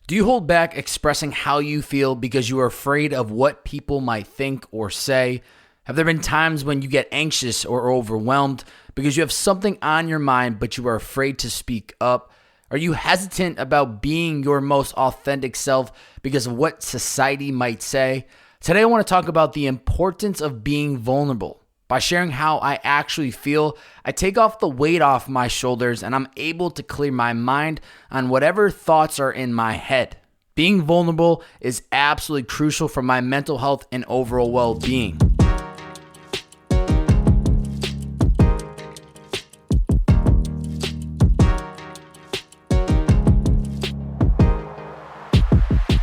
Do you hold back expressing how you feel because you are afraid of what people might think or say? Have there been times when you get anxious or overwhelmed because you have something on your mind but you are afraid to speak up? Are you hesitant about being your most authentic self because of what society might say? Today I want to talk about the importance of being vulnerable. By sharing how I actually feel, I take off the weight off my shoulders and I'm able to clear my mind on whatever thoughts are in my head. Being vulnerable is absolutely crucial for my mental health and overall well-being.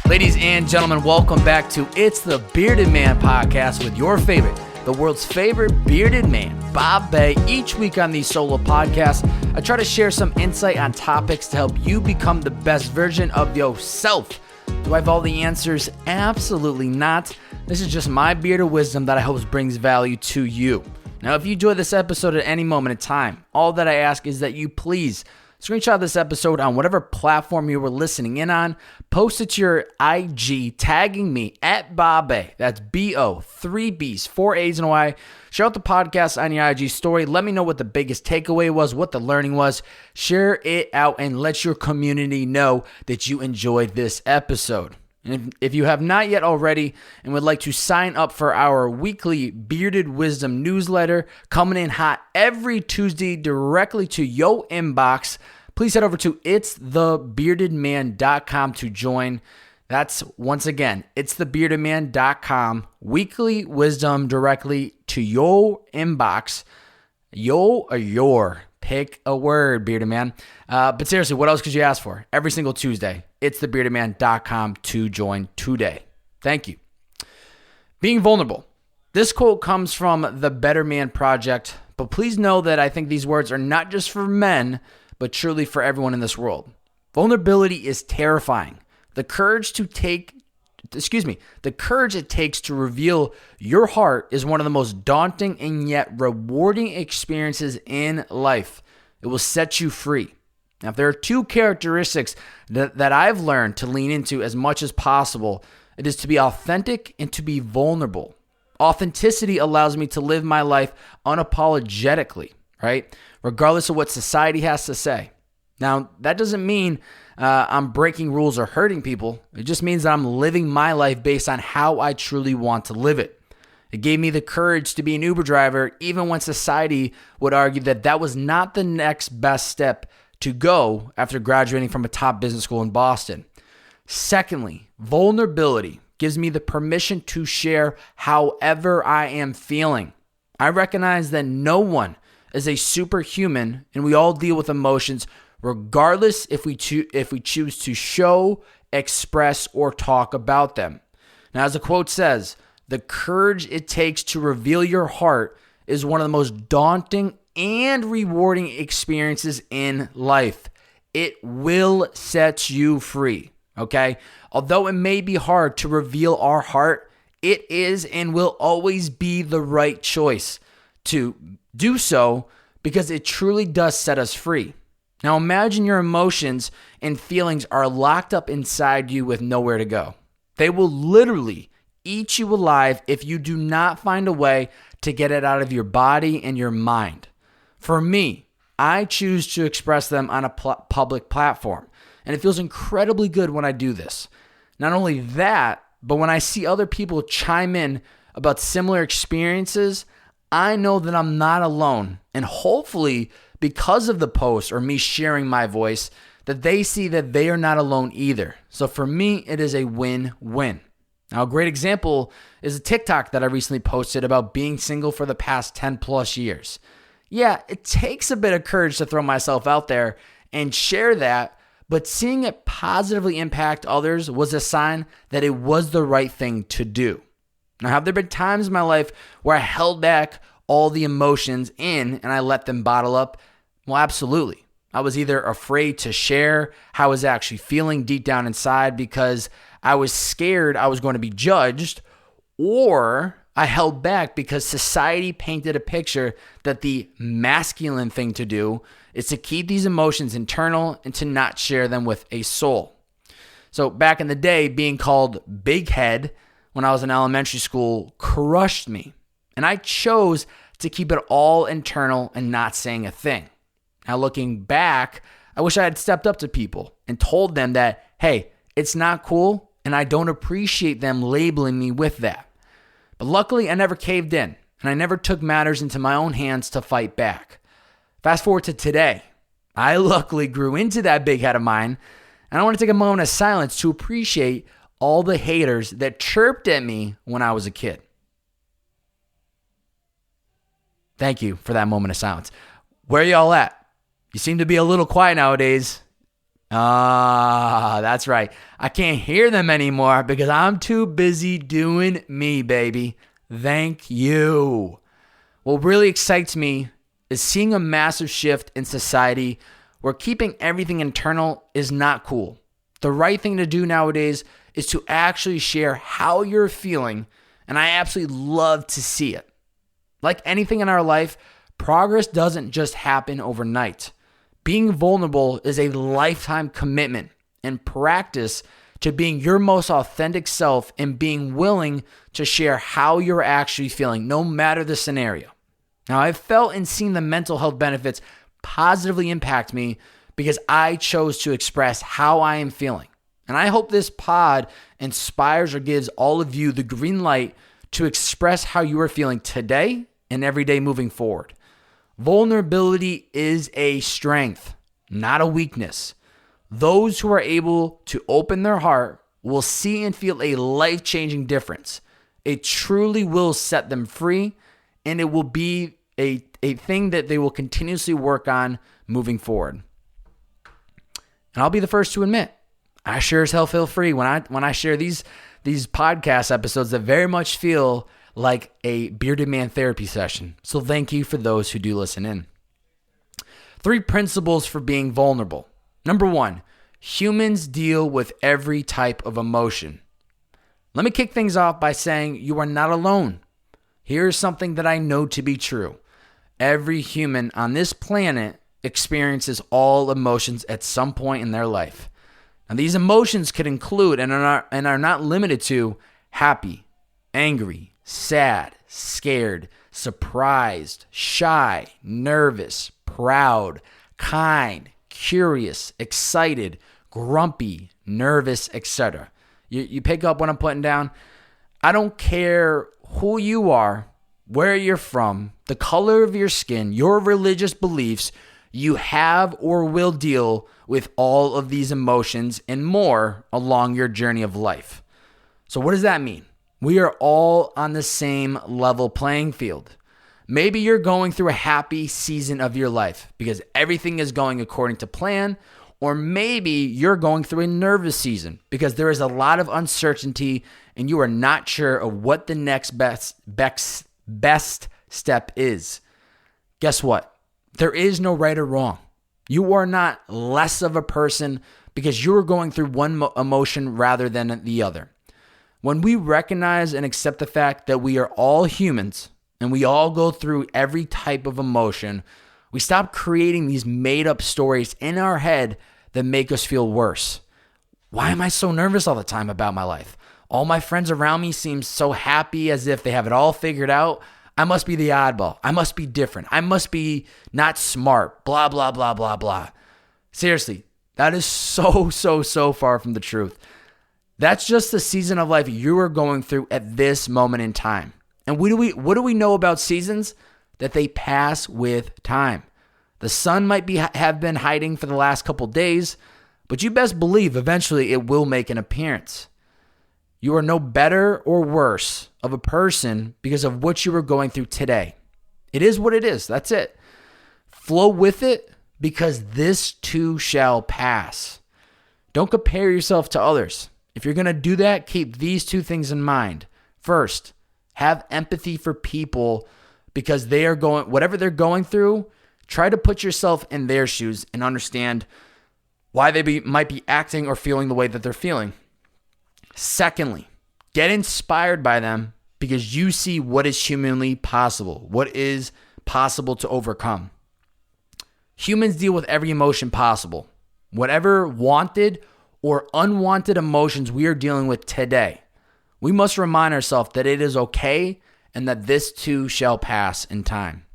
Ladies and gentlemen, welcome back to It's the Bearded Man podcast with your favorite, the world's favorite bearded man, Bob Bay. Each week on these solo podcasts, I try to share some insight on topics to help you become the best version of yourself. Do I have all the answers? Absolutely not. This is just my bearded wisdom that I hope brings value to you. Now, if you enjoy this episode at any moment in time, all that I ask is that you please screenshot this episode on whatever platform you were listening in on, post it to your IG, tagging me at Babe. That's B-O, 3 B's, 4 A's and a Y. Share out the podcast on your IG story. Let me know what the biggest takeaway was, what the learning was. Share it out and let your community know that you enjoyed this episode. And if you have not yet already and would like to sign up for our weekly Bearded Wisdom newsletter coming in hot every Tuesday directly to your inbox, please head over to itsthebeardedman.com to join. That's, once again, itsthebeardedman.com. Weekly wisdom directly to your inbox. Yo or your. Pick a word, bearded man. But seriously, what else could you ask for? Every single Tuesday, itsthebeardedman.com to join today. Thank you. Being vulnerable. This quote comes from the Better Man Project, but please know that I think these words are not just for men, but truly for everyone in this world. Vulnerability is terrifying. The courage it takes to reveal your heart is one of the most daunting and yet rewarding experiences in life. It will set you free. Now, if there are two characteristics that I've learned to lean into as much as possible, it is to be authentic and to be vulnerable. Authenticity allows me to live my life unapologetically, right? Regardless of what society has to say. Now, that doesn't mean I'm breaking rules or hurting people. It just means that I'm living my life based on how I truly want to live it. It gave me the courage to be an Uber driver, even when society would argue that that was not the next best step to go after graduating from a top business school in Boston. Secondly, vulnerability gives me the permission to share however I am feeling. I recognize that no one is a superhuman and we all deal with emotions regardless if we choose to show, express, or talk about them. Now, as the quote says, the courage it takes to reveal your heart is one of the most daunting and rewarding experiences in life. It will set you free, okay? Although it may be hard to reveal our heart, it is and will always be the right choice to do so because it truly does set us free. Now imagine your emotions and feelings are locked up inside you with nowhere to go. They will literally eat you alive if you do not find a way to get it out of your body and your mind. For me, I choose to express them on a public platform, and it feels incredibly good when I do this. Not only that, but when I see other people chime in about similar experiences, I know that I'm not alone, and hopefully because of the post or me sharing my voice, that they see that they are not alone either. So for me, it is a win-win. Now, a great example is a TikTok that I recently posted about being single for the past 10 plus years. Yeah, it takes a bit of courage to throw myself out there and share that, but seeing it positively impact others was a sign that it was the right thing to do. Now, have there been times in my life where I held back all the emotions in and I let them bottle up? Well, absolutely. I was either afraid to share how I was actually feeling deep down inside because I was scared I was going to be judged, or I held back because society painted a picture that the masculine thing to do is to keep these emotions internal and to not share them with a soul. So back in the day, being called big head when I was in elementary school crushed me. And I chose to keep it all internal and not saying a thing. Now looking back, I wish I had stepped up to people and told them that, hey, it's not cool and I don't appreciate them labeling me with that. But luckily, I never caved in and I never took matters into my own hands to fight back. Fast forward to today. I luckily grew into that big head of mine, and I want to take a moment of silence to appreciate all the haters that chirped at me when I was a kid. Thank you for that moment of silence. Where y'all at? You seem to be a little quiet nowadays. That's right. I can't hear them anymore because I'm too busy doing me, baby. Thank you. What really excites me is seeing a massive shift in society where keeping everything internal is not cool. The right thing to do nowadays is to actually share how you're feeling, and I absolutely love to see it. Like anything in our life, progress doesn't just happen overnight. Being vulnerable is a lifetime commitment and practice to being your most authentic self and being willing to share how you're actually feeling, no matter the scenario. Now, I've felt and seen the mental health benefits positively impact me because I chose to express how I am feeling. And I hope this pod inspires or gives all of you the green light to express how you are feeling today and every day moving forward. Vulnerability is a strength, not a weakness. Those who are able to open their heart will see and feel a life-changing difference. It truly will set them free, and it will be a thing that they will continuously work on moving forward. And I'll be the first to admit, I sure as hell feel free when I share these podcast episodes that very much feel like a bearded man therapy session. So thank you for those who do listen in. 3 principles for being vulnerable. Number 1, humans deal with every type of emotion. Let me kick things off by saying you are not alone. Here's something that I know to be true. Every human on this planet experiences all emotions at some point in their life. Now, these emotions could include and are not limited to happy, angry, sad, scared, surprised, shy, nervous, proud, kind, curious, excited, grumpy, nervous, etc. You pick up what I'm putting down? I don't care who you are, where you're from, the color of your skin, your religious beliefs, you have or will deal with all of these emotions and more along your journey of life. So what does that mean? We are all on the same level playing field. Maybe you're going through a happy season of your life because everything is going according to plan, or maybe you're going through a nervous season because there is a lot of uncertainty and you are not sure of what the next best step is. Guess what? There is no right or wrong. You are not less of a person because you are going through one emotion rather than the other. When we recognize and accept the fact that we are all humans and we all go through every type of emotion, we stop creating these made-up stories in our head that make us feel worse. Why am I so nervous all the time about my life? All my friends around me seem so happy as if they have it all figured out. I must be the oddball. I must be different. I must be not smart. Blah, blah, blah, blah, blah. Seriously, that is so far from the truth. That's just the season of life you are going through at this moment in time. And what do we know about seasons? That they pass with time. The sun might have been hiding for the last couple days, but you best believe eventually it will make an appearance. You are no better or worse of a person because of what you are going through today. It is what it is. That's it. Flow with it because this too shall pass. Don't compare yourself to others. If you're going to do that, keep these 2 things in mind. First, have empathy for people because they are whatever they're going through, try to put yourself in their shoes and understand why they might be acting or feeling the way that they're feeling. Secondly, get inspired by them because you see what is humanly possible, what is possible to overcome. Humans deal with every emotion possible. Whatever wanted or unwanted emotions we are dealing with today, we must remind ourselves that it is okay and that this too shall pass in time.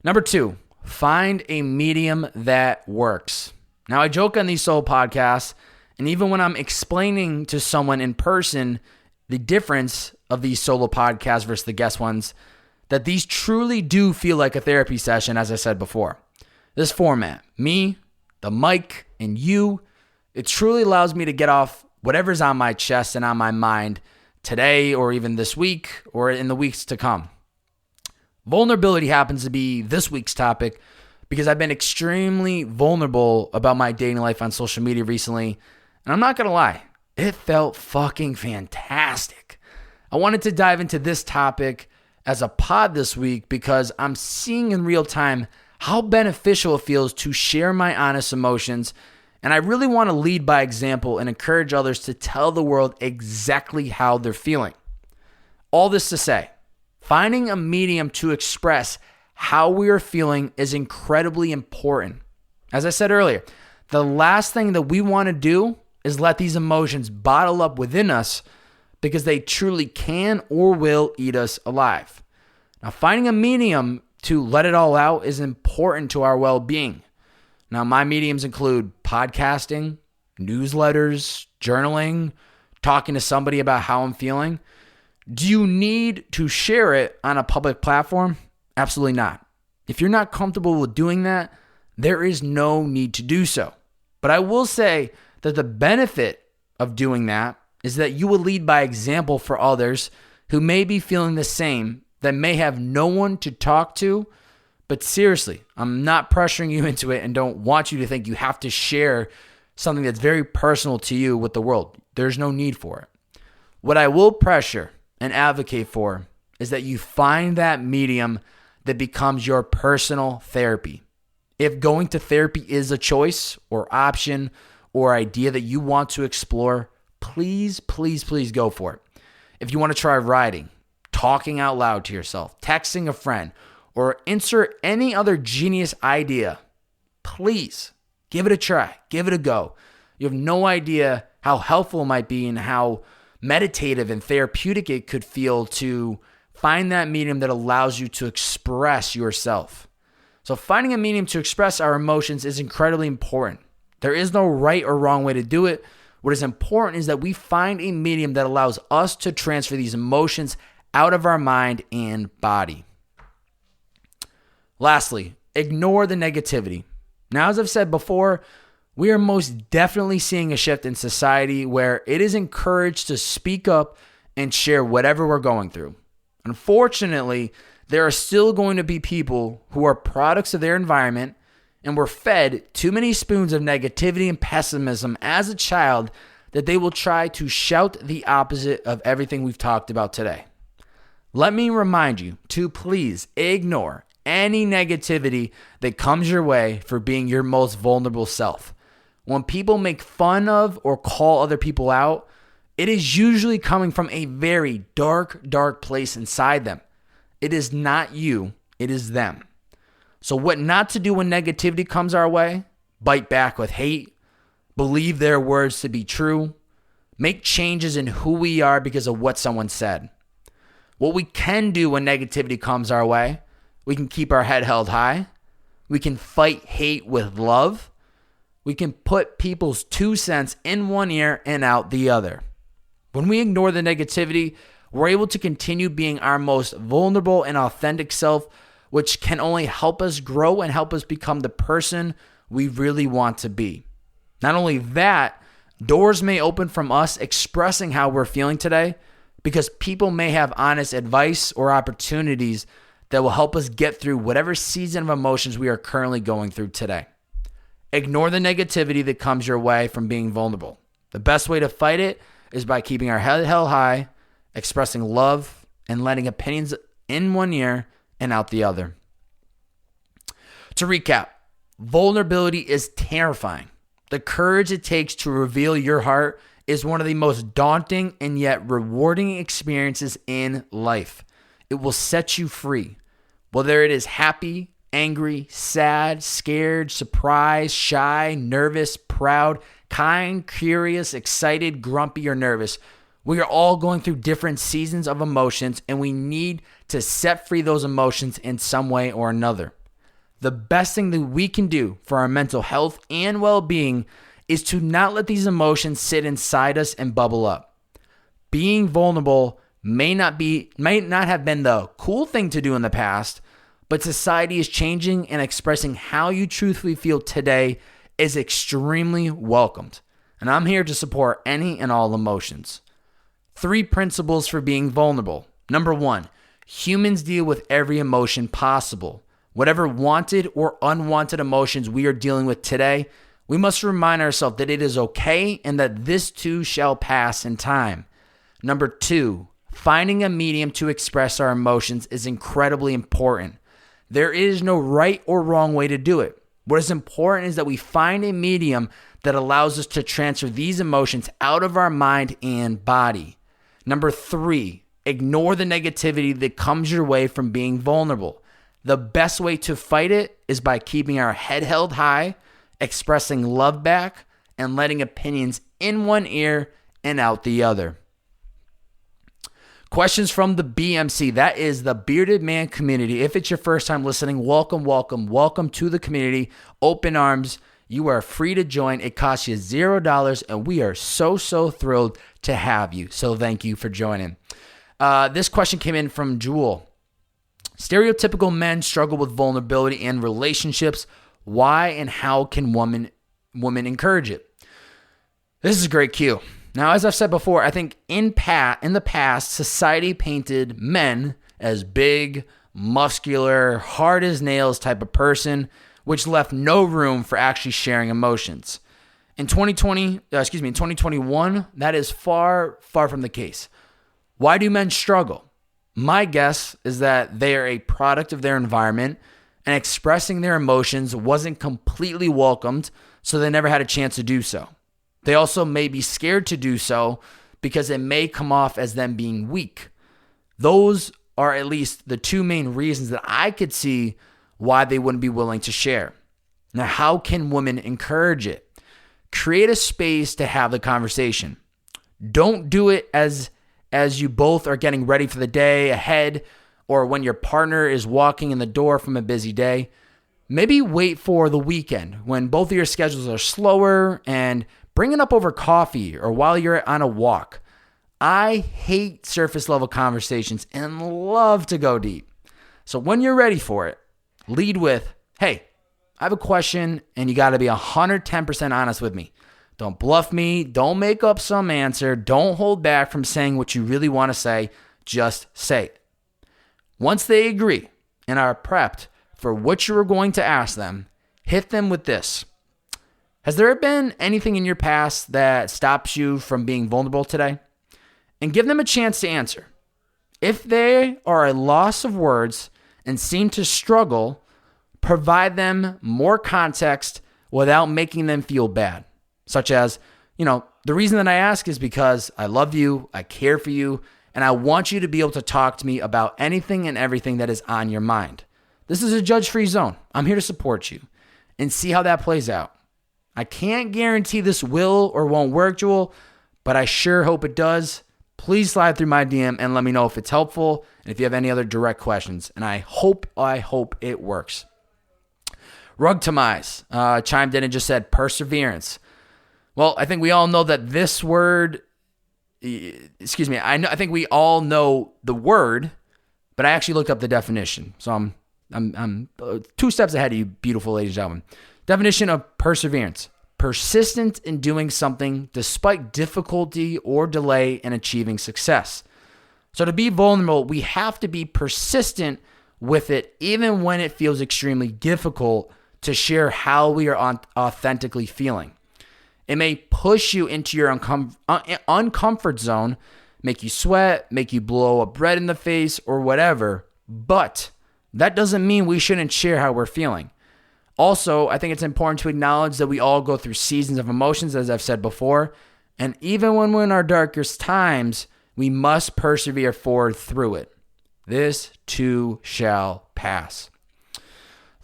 Number 2, find a medium that works. Now, I joke on these solo podcasts, and even when I'm explaining to someone in person the difference of these solo podcasts versus the guest ones, that these truly do feel like a therapy session, as I said before. This format, me, the mic, and you, it truly allows me to get off whatever's on my chest and on my mind today or even this week or in the weeks to come. Vulnerability happens to be this week's topic because I've been extremely vulnerable about my dating life on social media recently. And I'm not going to lie, it felt fucking fantastic. I wanted to dive into this topic as a pod this week because I'm seeing in real time how beneficial it feels to share my honest emotions. And I really want to lead by example and encourage others to tell the world exactly how they're feeling. All this to say, finding a medium to express how we are feeling is incredibly important. As I said earlier, the last thing that we want to do is let these emotions bottle up within us because they truly can or will eat us alive. Now, finding a medium to let it all out is important to our well-being. Now, my mediums include podcasting, newsletters, journaling, talking to somebody about how I'm feeling. Do you need to share it on a public platform? Absolutely not. If you're not comfortable with doing that, there is no need to do so. But I will say that the benefit of doing that is that you will lead by example for others who may be feeling the same, that may have no one to talk to. But seriously, I'm not pressuring you into it and don't want you to think you have to share something that's very personal to you with the world. There's no need for it. What I will pressure and advocate for is that you find that medium that becomes your personal therapy. If going to therapy is a choice or option or idea that you want to explore, please, please, please go for it. If you want to try writing, talking out loud to yourself, texting a friend, or insert any other genius idea, please give it a try, give it a go. You have no idea how helpful it might be and how meditative and therapeutic it could feel to find that medium that allows you to express yourself. So finding a medium to express our emotions is incredibly important. There is no right or wrong way to do it. What is important is that we find a medium that allows us to transfer these emotions out of our mind and body. Lastly, ignore the negativity. Now, as I've said before, we are most definitely seeing a shift in society where it is encouraged to speak up and share whatever we're going through. Unfortunately, there are still going to be people who are products of their environment and were fed too many spoons of negativity and pessimism as a child that they will try to shout the opposite of everything we've talked about today. Let me remind you to please ignore any negativity that comes your way for being your most vulnerable self. When people make fun of or call other people out, it is usually coming from a very dark, dark place inside them. It is not you, it is them. So what not to do when negativity comes our way? Bite back with hate, believe their words to be true, make changes in who we are because of what someone said. What we can do when negativity comes our way, we can keep our head held high. We can fight hate with love. We can put people's 2 cents in one ear and out the other. When we ignore the negativity, we're able to continue being our most vulnerable and authentic self, which can only help us grow and help us become the person we really want to be. Not only that, doors may open from us expressing how we're feeling today because people may have honest advice or opportunities that will help us get through whatever season of emotions we are currently going through today. Ignore the negativity that comes your way from being vulnerable. The best way to fight it is by keeping our head held high, expressing love, and letting opinions in one ear and out the other. To recap, vulnerability is terrifying. The courage it takes to reveal your heart is one of the most daunting and yet rewarding experiences in life. It will set you free. Whether it is happy, angry, sad, scared, surprised, shy, nervous, proud, kind, curious, excited, grumpy, or nervous. We are all going through different seasons of emotions, and we need to set free those emotions in some way or another. The best thing that we can do for our mental health and well-being is to not let these emotions sit inside us and bubble up. Being vulnerable may not have been the cool thing to do in the past, but society is changing, and expressing how you truthfully feel today is extremely welcomed. And I'm here to support any and all emotions. 3 principles for being vulnerable. Number 1, humans deal with every emotion possible. Whatever wanted or unwanted emotions we are dealing with today, we must remind ourselves that it is okay and that this too shall pass in time. Number 2, finding a medium to express our emotions is incredibly important. There is no right or wrong way to do it. What is important is that we find a medium that allows us to transfer these emotions out of our mind and body. Number 3, ignore the negativity that comes your way from being vulnerable. The best way to fight it is by keeping our head held high, expressing love back, and letting opinions in one ear and out the other. Questions from the BMC. That is the Bearded Man community. If it's your first time listening, welcome to the community. Open arms. You are free to join. It costs you $0, and we are so thrilled to have you. So thank you for joining. This question came in from Jewel. Stereotypical men struggle with vulnerability in relationships. Why and how can women encourage it? This is a great cue. Now, as I've said before, I think in the past, society painted men as big, muscular, hard as nails type of person, which left no room for actually sharing emotions. In 2021, that is far from the case. Why do men struggle? My guess is that they are a product of their environment, and expressing their emotions wasn't completely welcomed, so they never had a chance to do so. They also may be scared to do so because it may come off as them being weak. Those are at least the 2 main reasons that I could see why they wouldn't be willing to share. Now, how can women encourage it? Create a space to have the conversation. Don't do it as you both are getting ready for the day ahead, or when your partner is walking in the door from a busy day. Maybe wait for the weekend when both of your schedules are slower, and bring it up over coffee or while you're on a walk. I hate surface level conversations and love to go deep. So when you're ready for it, lead with, hey, I have a question, and you got to be 110% honest with me. Don't bluff me. Don't make up some answer. Don't hold back from saying what you really want to say. Just say it. Once they agree and are prepped for what you are going to ask them, hit them with this. Has there been anything in your past that stops you from being vulnerable today? And give them a chance to answer. If they are a loss of words and seem to struggle, provide them more context without making them feel bad. Such as, the reason that I ask is because I love you, I care for you, and I want you to be able to talk to me about anything and everything that is on your mind. This is a judge-free zone. I'm here to support you and see how that plays out. I can't guarantee this will or won't work, Jewel, but I sure hope it does. Please slide through my DM and let me know if it's helpful and if you have any other direct questions. And I hope it works. Rug Tamize chimed in and just said perseverance. Well, I think we all know that this word, I think we all know the word, but I actually looked up the definition. So I'm 2 steps ahead of you, beautiful ladies and gentlemen. Definition of perseverance: persistent in doing something despite difficulty or delay in achieving success. So to be vulnerable, we have to be persistent with it, even when it feels extremely difficult to share how we are authentically feeling. It may push you into your uncomfort zone, make you sweat, make you blow up red in the face, or whatever, but that doesn't mean we shouldn't share how we're feeling. Also, I think it's important to acknowledge that we all go through seasons of emotions, as I've said before, and even when we're in our darkest times, we must persevere forward through it. This too shall pass.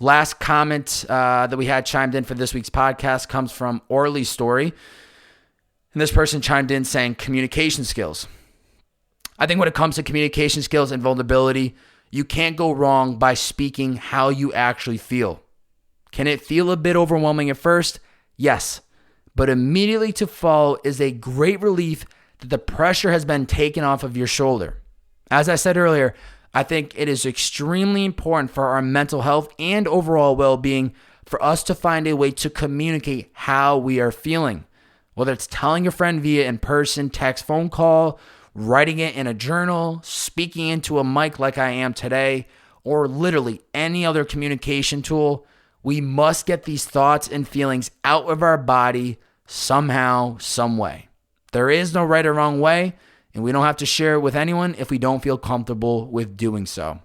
Last comment that we had chimed in for this week's podcast comes from Orly Story. And this person chimed in saying communication skills. I think when it comes to communication skills and vulnerability, you can't go wrong by speaking how you actually feel. Can it feel a bit overwhelming at first? Yes. But immediately to follow is a great relief that the pressure has been taken off of your shoulder. As I said earlier, I think it is extremely important for our mental health and overall well-being for us to find a way to communicate how we are feeling. Whether it's telling a friend via in-person, text, phone call, writing it in a journal, speaking into a mic like I am today, or literally any other communication tool, we must get these thoughts and feelings out of our body somehow, some way. There is no right or wrong way, and we don't have to share it with anyone if we don't feel comfortable with doing so.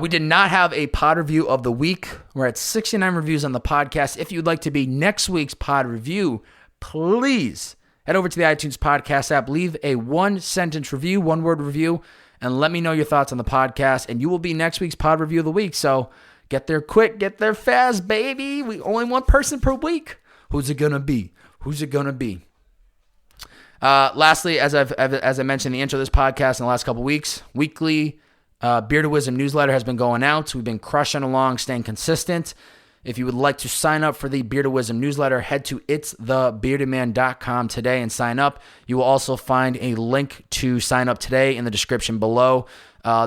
We did not have a pod review of the week. We're at 69 reviews on the podcast. If you'd like to be next week's pod review, please head over to the iTunes podcast app, leave a one-sentence review, one-word review, and let me know your thoughts on the podcast, and you will be next week's pod review of the week. So get there quick, get there fast, baby. We only one person per week. Who's it going to be? Who's it going to be? Lastly, as I mentioned in the intro of this podcast in the last couple weeks, weekly Bearded Wisdom newsletter has been going out. We've been crushing along, staying consistent. If you would like to sign up for the Bearded Wisdom newsletter, head to itsthebeardedman.com today and sign up. You will also find a link to sign up today in the description below.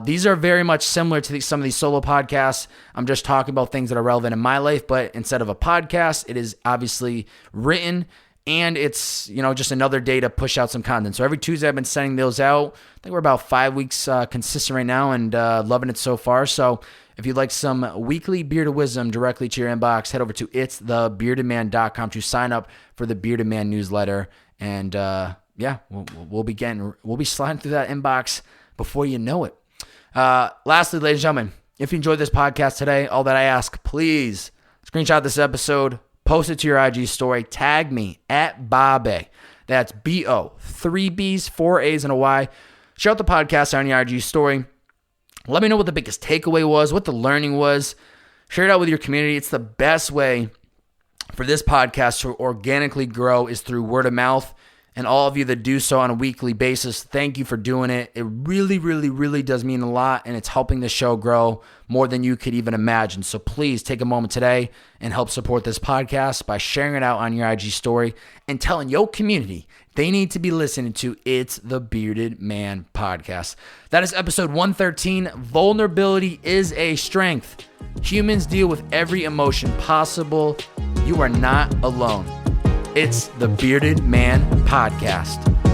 These are very much similar to some of these solo podcasts. I'm just talking about things that are relevant in my life, but instead of a podcast, it is obviously written. And it's, just another day to push out some content. So every Tuesday I've been sending those out. I think we're about 5 weeks consistent right now and loving it so far. So if you'd like some weekly Bearded Wisdom directly to your inbox, head over to itsthebeardedman.com to sign up for the Bearded Man newsletter. And we'll be sliding through that inbox before you know it. Lastly, ladies and gentlemen, if you enjoyed this podcast today, all that I ask, please screenshot this episode, post it to your IG story, tag me at Babe. That's B-O, 3 B's, 4 A's, and a Y. Share out the podcast on your IG story. Let me know what the biggest takeaway was, what the learning was. Share it out with your community. It's the best way for this podcast to organically grow is through word of mouth. And all of you that do so on a weekly basis, thank you for doing it. It really, really, really does mean a lot, and it's helping the show grow more than you could even imagine. So please take a moment today and help support this podcast by sharing it out on your IG story and telling your community they need to be listening to It's the Bearded Man podcast. That is episode 113. Vulnerability is a strength. Humans deal with every emotion possible. You are not alone. It's the Bearded Man podcast.